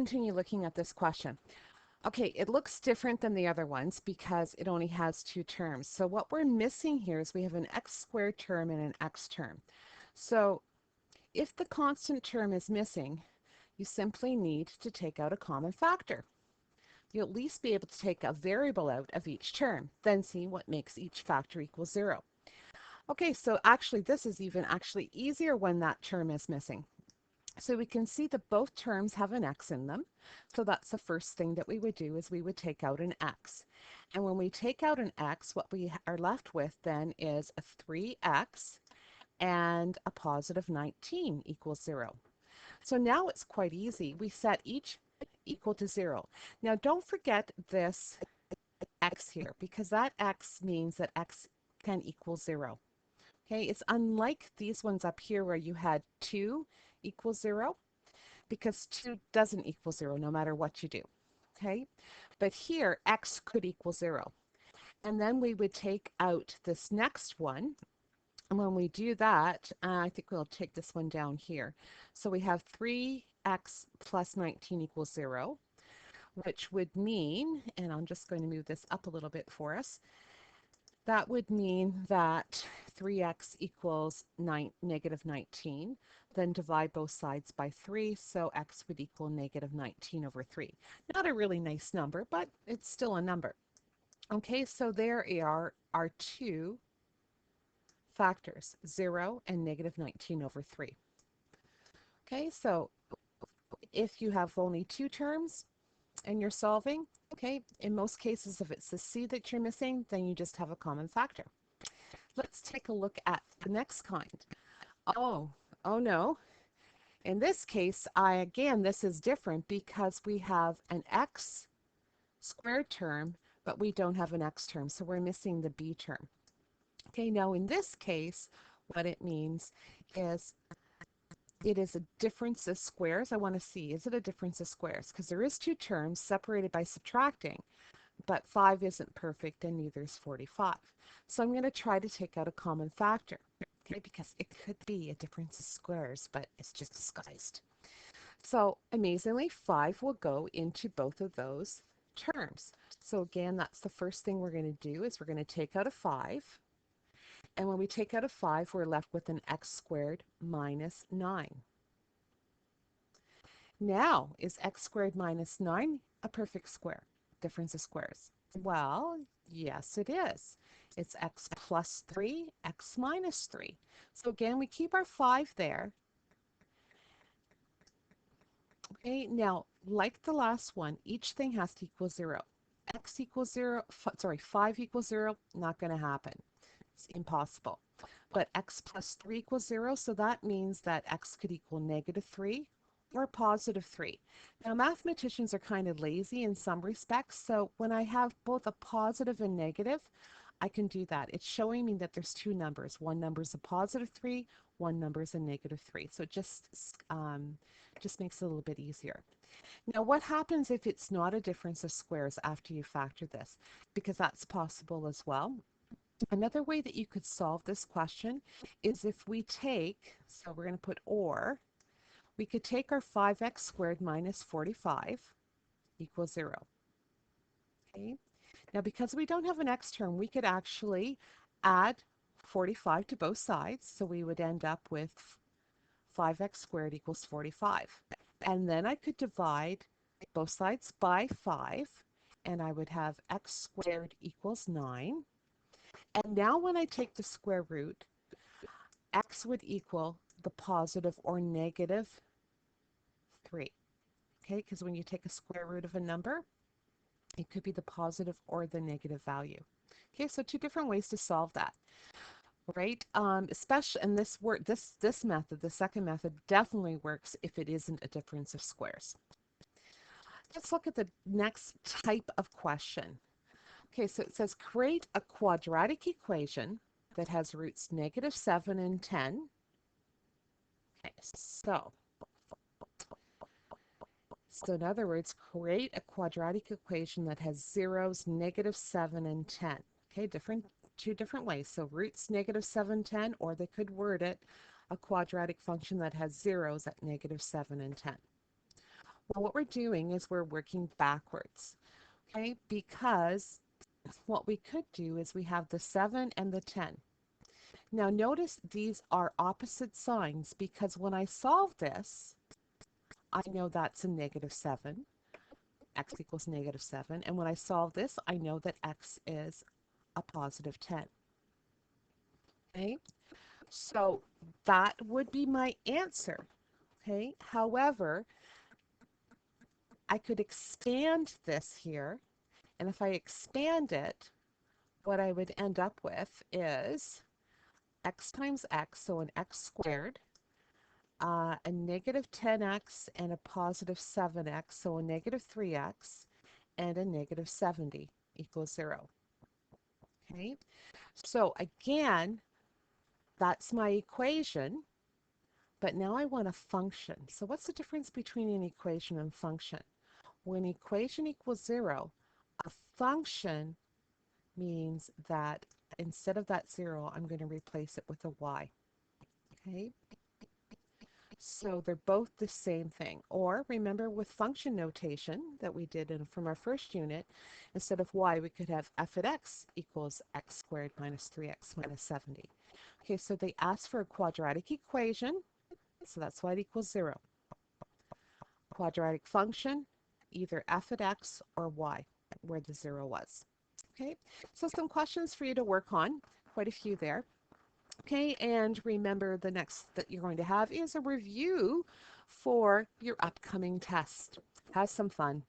continue looking at this question. Okay, it looks different than the other ones because it only has two terms. So what we're missing here is we have an x squared term and an x term. So if the constant term is missing, you simply need to take out a common factor. You'll at least be able to take a variable out of each term, then see what makes each factor equal 0. Okay, so actually this is even actually easier when that term is missing. So we can see that both terms have an x in them. So that's the first thing that we would do is we would take out an x. And when we take out an x, what we are left with then is a 3x and a positive 19 equals 0. So now it's quite easy. We set each equal to 0. Now don't forget this x here because that x means that x can equal 0. Okay, it's unlike these ones up here where you had 2 equals 0 because 2 doesn't equal 0 no matter what you do. Okay, but here x could equal 0. And then we would take out this next one. And when we do that, I think we'll take this one down here. So we have 3x plus 19 equals 0, which would mean, and I'm just going to move this up a little bit for us, that would mean that 3x equals negative 19. Then divide both sides by 3, so x would equal negative 19 over 3. Not a really nice number, but it's still a number. Okay, so there are our two factors, 0 and negative 19 over 3. Okay, so if you have only two terms and you're solving, okay, in most cases if it's the c that you're missing, then you just have a common factor. Let's take a look at the next kind. Oh no. In this case, again, this is different because we have an x squared term, but we don't have an x term, so we're missing the b term. Okay, now in this case, what it means is it is a difference of squares. I want to see, is it a difference of squares? Because there is two terms separated by subtracting, but 5 isn't perfect and neither is 45. So I'm going to try to take out a common factor, okay, because it could be a difference of squares, but it's just disguised. So amazingly, 5 will go into both of those terms. So again, that's the first thing we're going to do is we're going to take out a 5. And when we take out a 5, we're left with an x squared minus 9. Now, is x squared minus 9 a perfect square? Difference of squares. Well, yes it is. It's x plus 3, x minus 3. So again, we keep our 5 there. Okay, now, like the last one, each thing has to equal 0. X equals 0, 5 equals 0, not going to happen. It's impossible. But x plus 3 equals 0, so that means that x could equal negative 3 or positive 3. Now, mathematicians are kind of lazy in some respects, so when I have both a positive and negative, I can do that. It's showing me that there's two numbers. One number is a positive 3, one number is a negative 3. So it just makes it a little bit easier. Now, what happens if it's not a difference of squares after you factor this? Because that's possible as well. Another way that you could solve this question is if we take, so we're going to put or, we could take our 5x squared minus 45 equals 0. Okay. Now, because we don't have an x term, we could actually add 45 to both sides. So we would end up with 5x squared equals 45. And then I could divide both sides by 5, and I would have x squared equals 9. And now when I take the square root, x would equal the positive or negative 3. Okay, because when you take a square root of a number, it could be the positive or the negative value. Okay, so two different ways to solve that. Right? Especially in this method, the second method definitely works if it isn't a difference of squares. Let's look at the next type of question. Okay, so it says create a quadratic equation that has roots negative 7 and 10. Okay, so in other words, create a quadratic equation that has zeros negative 7 and 10. Okay, two different ways. So roots negative 7, 10, or they could word it a quadratic function that has zeros at negative 7 and 10. Well, what we're doing is we're working backwards, okay? Because what we could do is we have the 7 and the 10. Now notice these are opposite signs because when I solve this, I know that's a negative 7. X equals negative 7. And when I solve this, I know that x is a positive 10. Okay, so that would be my answer. Okay, however, I could expand this here. And if I expand it, what I would end up with is x times x, so an x squared, a negative 10x and a positive 7x, so a negative 3x, and a negative 70 equals 0. Okay, so again, that's my equation, but now I want a function. So what's the difference between an equation and function? When equation equals 0, a function means that instead of that 0, I'm going to replace it with a y. Okay, so they're both the same thing. Or remember with function notation that we did from our first unit, instead of y, we could have f at x equals x squared minus 3x minus 70. Okay, so they asked for a quadratic equation, so that's why it equals 0. Quadratic function, either f at x or y, where the 0 was. Okay, so some questions for you to work on, quite a few there. Okay, and remember the next that you're going to have is a review for your upcoming test. Have some fun.